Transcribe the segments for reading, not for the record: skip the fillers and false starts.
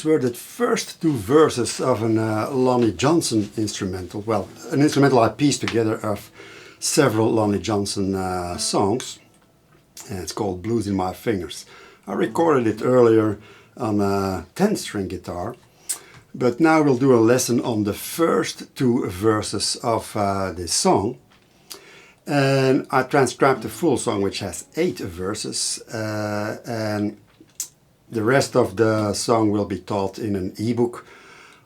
Those were the first two verses of an Lonnie Johnson instrumental. Well, an instrumental I pieced together of several Lonnie Johnson songs. And it's called Blues in My Fingers. I recorded it earlier on a 10-string guitar. But now we'll do a lesson on the first two verses of this song. And I transcribed the full song, which has 8 verses. And the rest of the song will be taught in an ebook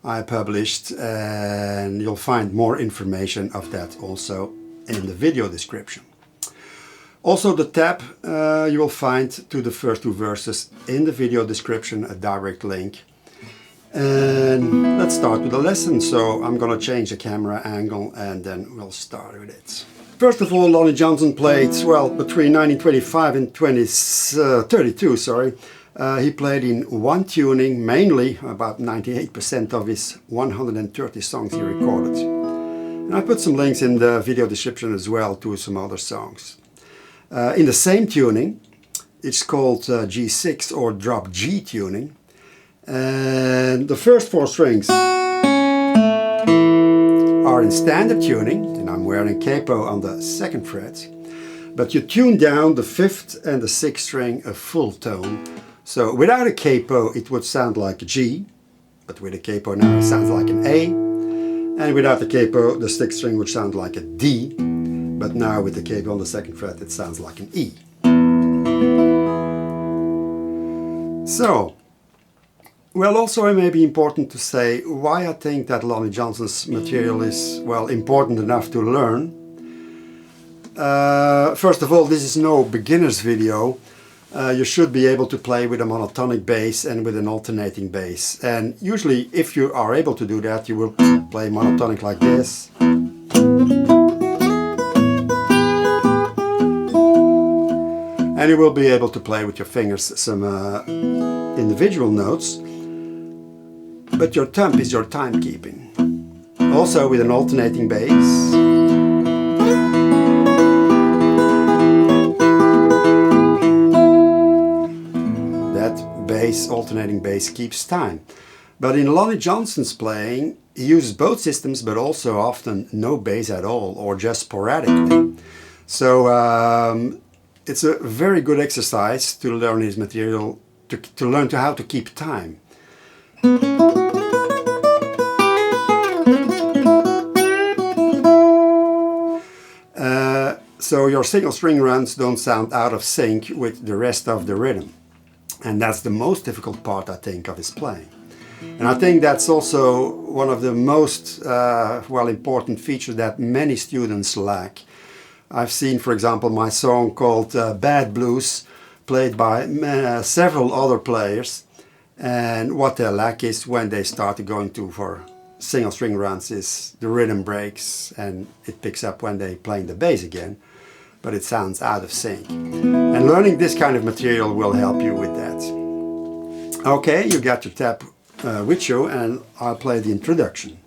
I published, and you'll find more information of that also in the video description. Also the tab you will find to the first 2 verses in the video description, a direct link. And let's start with the lesson. So I'm gonna change the camera angle and then we'll start with it. First of all, Lonnie Johnson played, well, between 1925 and 32, sorry. He played in one tuning, mainly about 98% of his 130 songs he recorded. And I put some links in the video description as well to some other songs. In the same tuning, it's called G6 or drop G tuning. And the first 4 strings are in standard tuning, and I'm wearing Capo on the 2nd fret. But you tune down the 5th and the 6th string a full tone. So without a capo it would sound like a G, but with a capo now it sounds like an A. And without the capo the 6th string would sound like a D, but now with the capo on the 2nd fret it sounds like an E. So, well, also it may be important to say why I think that Lonnie Johnson's material is, well, important enough to learn. First of all, this is no beginner's video. You should be able to play with a monotonic bass and with an alternating bass. And usually if you are able to do that, you will play monotonic like this. And you will be able to play with your fingers some individual notes. But your thumb is your timekeeping. Also with an alternating bass. Alternating bass keeps time. But in Lonnie Johnson's playing, he uses both systems, but also often no bass at all, or just sporadically. So it's a very good exercise to learn his material, to learn how to keep time. So your single string runs don't sound out of sync with the rest of the rhythm. And that's the most difficult part, I think, of his playing. And I think that's also one of the most well, important features that many students lack. I've seen, for example, my song called Bad Blues played by several other players, and what they lack is when they start going for single string runs is the rhythm breaks and it picks up when they playing the bass again, but it sounds out of sync. And learning this kind of material will help you with that. Okay, you got your tab with you, and I'll play the introduction.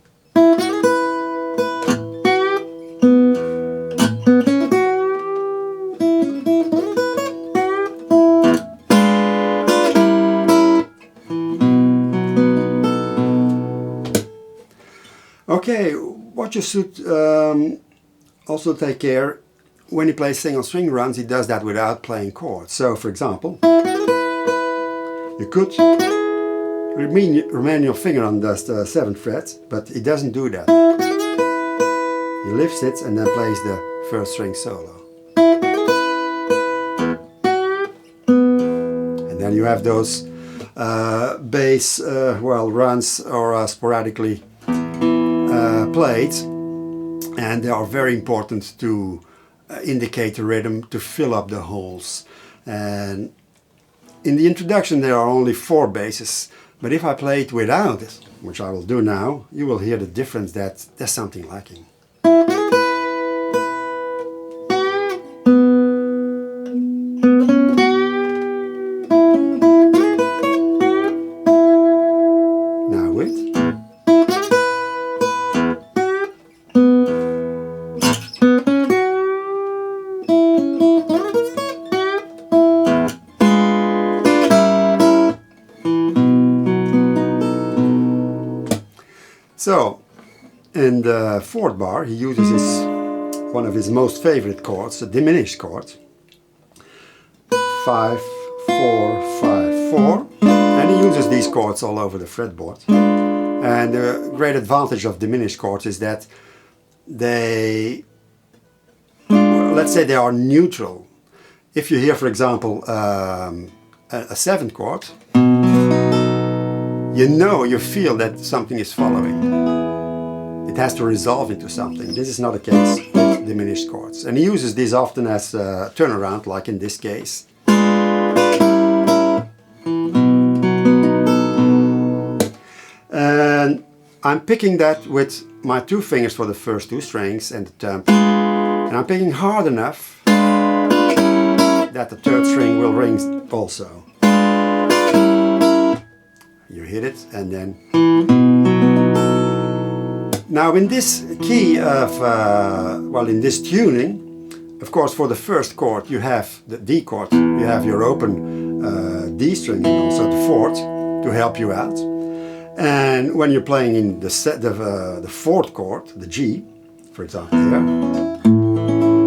Okay, what you should also take care, when he plays single string runs, he does that without playing chords. So, for example, you could remain your finger on the 7th fret, but he doesn't do that. He lifts it and then plays the 1st string solo. And then you have those bass well, runs or sporadically played, and they are very important to indicate the rhythm, to fill up the holes. And in the introduction there are only 4 basses, but if I play it without it, which I will do now, you will hear the difference that there's something lacking. Now with. So in the fourth bar he uses one of his most favorite chords, a diminished chord. 5, 4, 5, 4, and he uses these chords all over the fretboard. And the great advantage of diminished chords is that they, let's say they are neutral. If you hear, for example, a 7th chord, you feel that something is following. It has to resolve into something. This is not the case with diminished chords. And he uses these often as a turnaround, like in this case. And I'm picking that with my 2 fingers for the first 2 strings and the temp. And I'm picking hard enough that the 3rd string will ring also. You hit it and then... Now in this key of, in this tuning, of course for the first chord you have the D chord, you have your open D string and also the 4th to help you out. And when you're playing in the 4th chord, the G, for example here,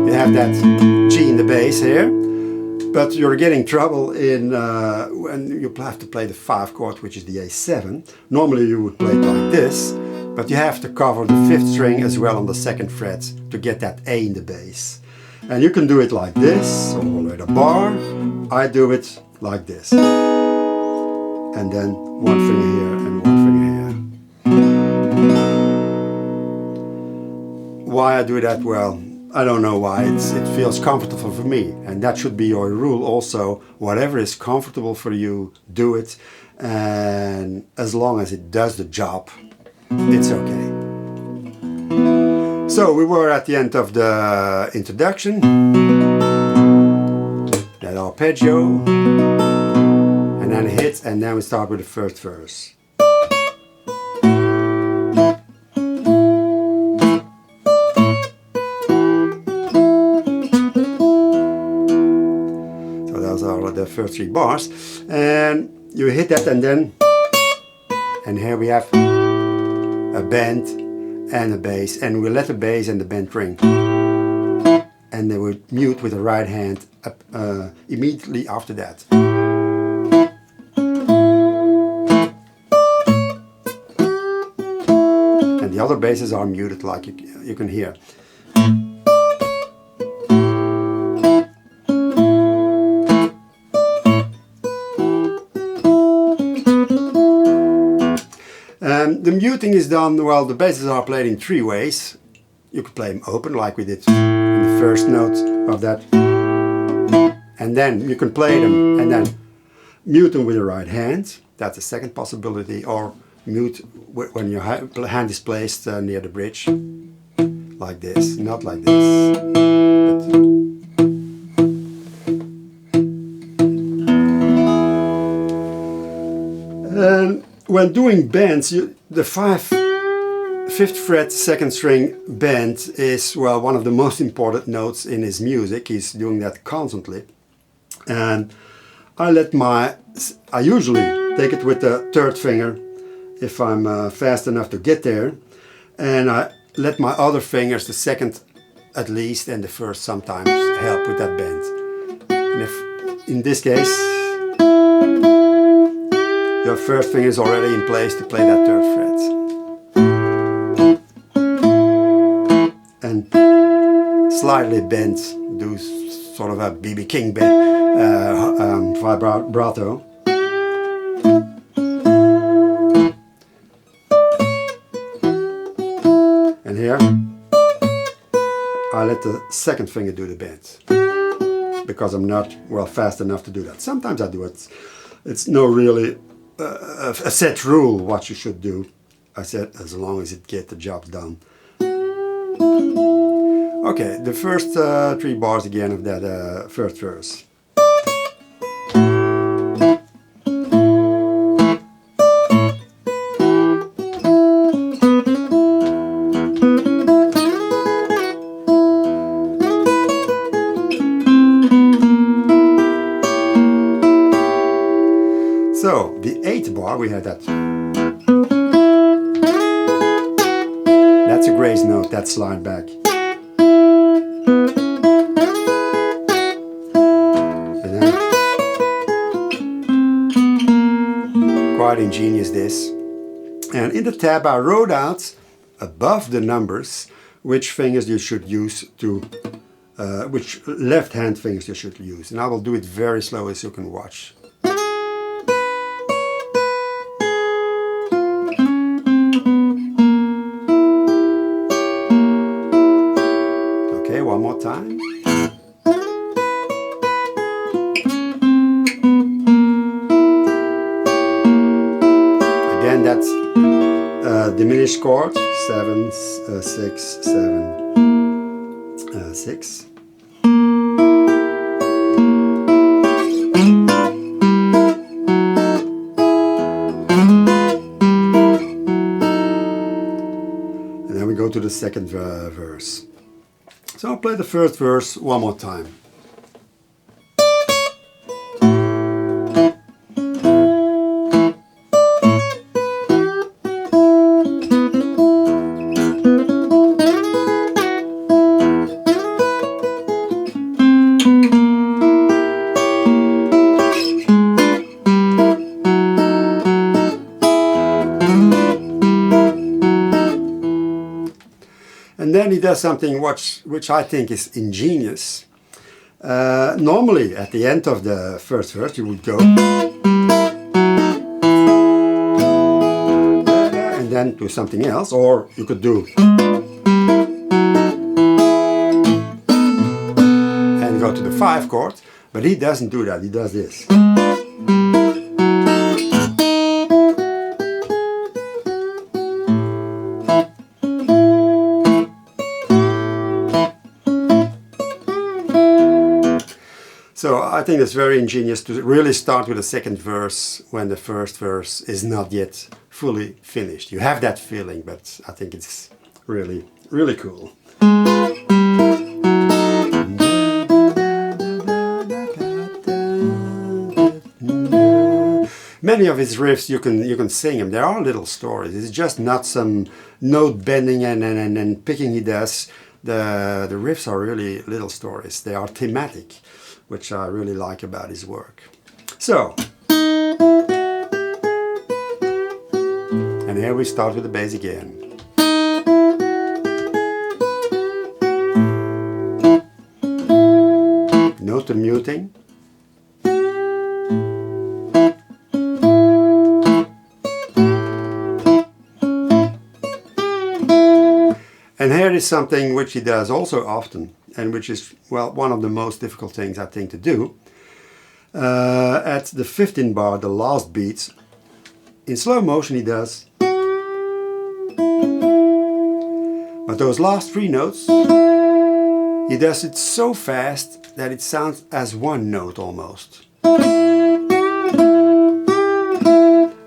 you have that G in the bass here, but you're getting trouble in when you have to play the 5th chord, which is the A7. Normally you would play it like this, but you have to cover the 5th string as well on the 2nd fret to get that A in the bass. And you can do it like this, or with a bar. I do it like this. And then 1 finger here and 1 finger here. Why I do that? Well, I don't know why. It feels comfortable for me, and that should be your rule also. Whatever is comfortable for you, do it, and as long as it does the job, it's okay. So we were at the end of the introduction. That arpeggio, and then a hit, and then we start with the first verse. The first 3 bars, and you hit that, and here we have a bend and a bass, and we let the bass and the bend ring, and they will mute with the right hand immediately after that. And the other basses are muted, like you can hear. The muting is done, well, the basses are played in 3 ways. You could play them open, like we did in the first note of that. And then you can play them and then mute them with the right hand. That's the second possibility. Or mute when your hand is placed near the bridge. Like this, not like this. And when doing bends, the 5th fret 2nd string bend is, well, one of the most important notes in his music. He's doing that constantly. And I usually take it with the 3rd finger if I'm fast enough to get there. And I let my other fingers, the 2nd at least and the 1st sometimes, help with that bend. And if, in this case, your 1st finger is already in place to play that 3rd fret. And slightly bent, do sort of a B.B. King vibrato. And here, I let the 2nd finger do the bend, because I'm not, well, fast enough to do that. Sometimes I do it. It's no really a set rule what you should do. I said as long as it gets the job done. Okay, the first 3 bars again of that 1st verse. So, the 8th bar we had that. this note, that slide back. And then, quite ingenious this. And in the tab I wrote out above the numbers which fingers you should use to, which left hand fingers you should use. And I will do it very slowly so you can watch. Okay, one more time. Again, that's diminished chord, 7, 6, 7, 6. And then we go to the second verse. So I'll play the first verse one more time. And then he does something which I think is ingenious. Normally at the end of the first verse you would go and then do something else, or you could do and go to the 5 chord, but he doesn't do that, he does this. So I think it's very ingenious to really start with the second verse when the first verse is not yet fully finished. You have that feeling, but I think it's really, really cool. Many of his riffs you can sing them. There are little stories. It's just not some note bending and picking he does. The riffs are really little stories. They are thematic, which I really like about his work. So, and here we start with the bass again. Note the muting. And here is something which he does also often, and which is, well, one of the most difficult things I think to do. At the 15 bar, the last beat, in slow motion he does. But those last 3 notes, he does it so fast that it sounds as one note almost.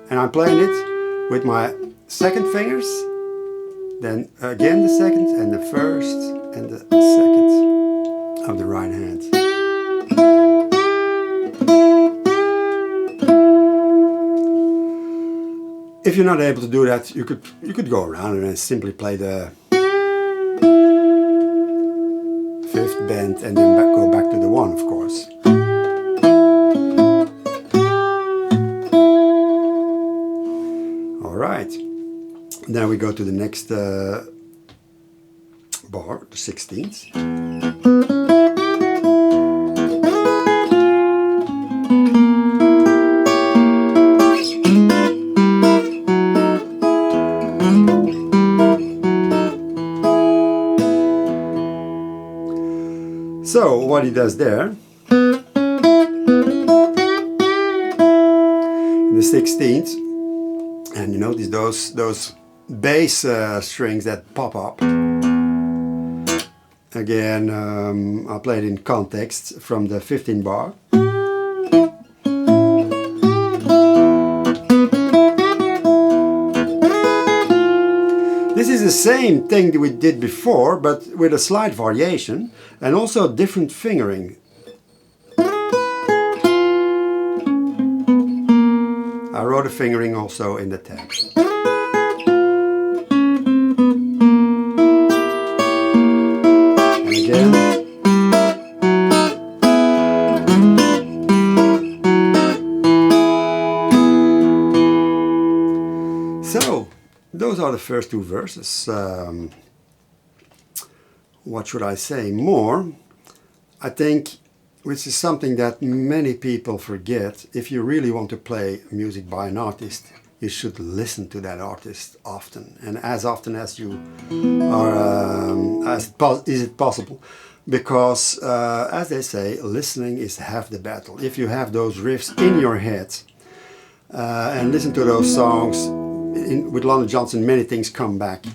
And I'm playing it with my second fingers, then again the second and the first and the second of the right hand. If you're not able to do that, you could go around and then simply play the 5th bend and then go back to the 1, of course. All right. Then we go to the next bar, the 16th. So what he does there, in the 16th, and you notice those bass strings that pop up. Again, I played in context from the 15 bar. This is the same thing that we did before, but with a slight variation and also different fingering. I wrote a fingering also in the tab. again. So, those are the first two verses. What should I say more? I think, which is something that many people forget, if you really want to play music by an artist, you should listen to that artist often as you are, is it possible, because as they say, listening is half the battle. If you have those riffs in your head and listen to those songs, with Lonnie Johnson many things come back.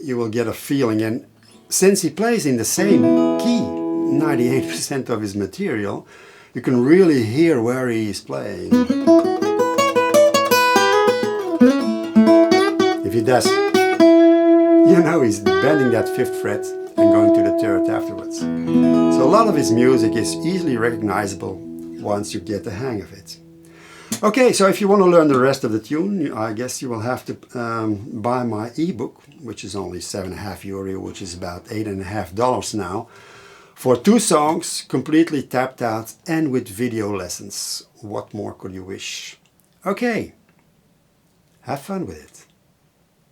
You will get a feeling, and since he plays in the same key 98% of his material, you can really hear where he is playing. If he does, you know he's bending that 5th fret and going to the 3rd afterwards. So a lot of his music is easily recognizable once you get the hang of it. Okay, so if you want to learn the rest of the tune, I guess you will have to buy my ebook, which is only €7.50, which is about $8.50 now, for 2 songs, completely tapped out and with video lessons. What more could you wish? Okay, have fun with it.